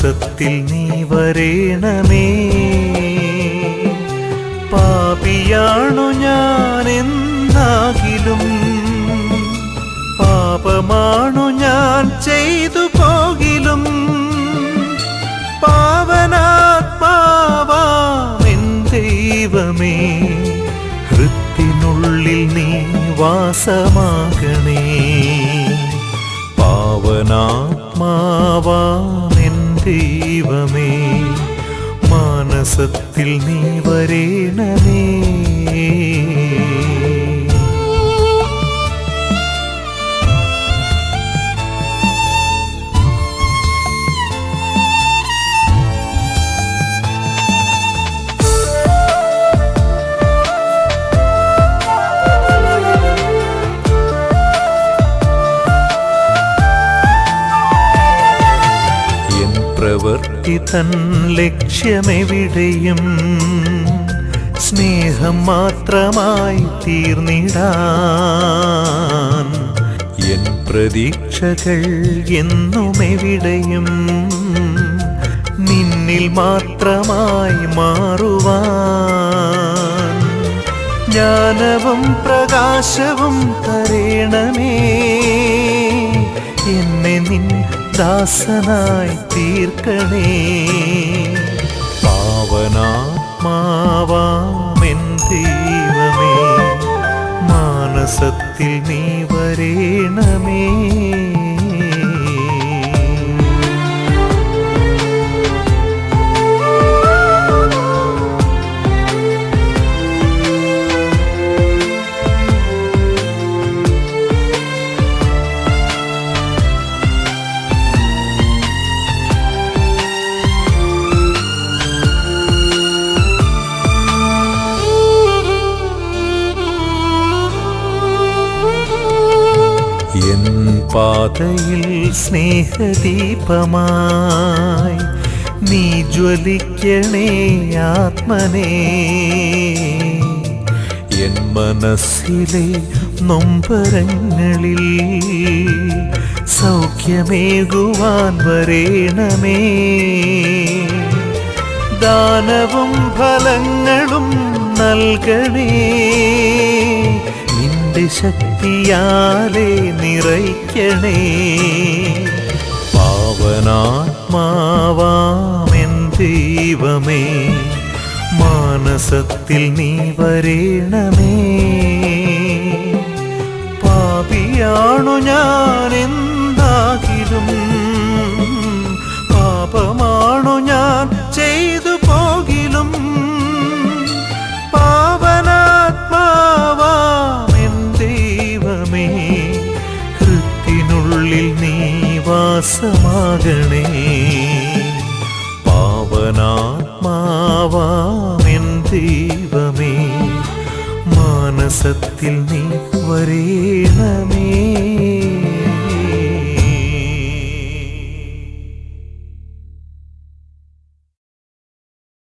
മാനസത്തിൽ നീ വരേണമേ. പാപിയാണു ഞാനെന്നാകിലും പാപമാണു ഞാൻ ചെയ്തു പോകിലും പാവനാത്മാവാമെൻ ദൈവമേ, ഹൃത്തിനുള്ളിൽ നീ വാസമാകണേ. പാവനാത്മാവാമെൻ ദൈവമേ, മാനസത്തിൽ നീ വരേണമേ. പ്രവൃത്തി തൻ ലക്ഷ്യമെവിടെയും സ്നേഹം മാത്രമായി തീർന്നിടാൻ, എൻ പ്രതീക്ഷകൾ എന്നുമെവിടെയും നിന്നിൽ മാത്രമായി മാറുവാൻ, ജ്ഞാനവും പ്രകാശവും തരേണമേ. എന്നെ നിൻ ദാസനായി തീർക്കണേ. പാവനാത്മാവാമെൻ ദൈവമേ, മാനസത്തിൽ നീ വരേണമേ. എൻ പാതയിൽ സ്നേഹദീപമായി നീ ജ്വലിക്കണേ ആത്മനേ. എൻ മനസ്സിലെ നൊമ്പരങ്ങളിൽ സൗഖ്യമേകുവാൻ വരേണമേ. ദാനവും ഫലങ്ങളും നൽകണേ. നിന്റെ ശക്തിയാലേ നിറയ്ക്കണേ. പാവനാത്മാവാമെൻ ദൈവമേ, മാനസത്തിൽ നീ വരേണമേ. പാപിയാണു ഞാനെന്നാകിലും പാപമാണു ഞാൻ ചെയ്തു പോകിലും പാവനാത്മാവാമെൻ ദൈവമേ, ഹൃത്തിനുള്ളിൽ നീ വാസമാകണേ. പാവനാത്മാവാമെൻ ദൈവമേ, മാനസത്തിൽ നീ വരേണമേ.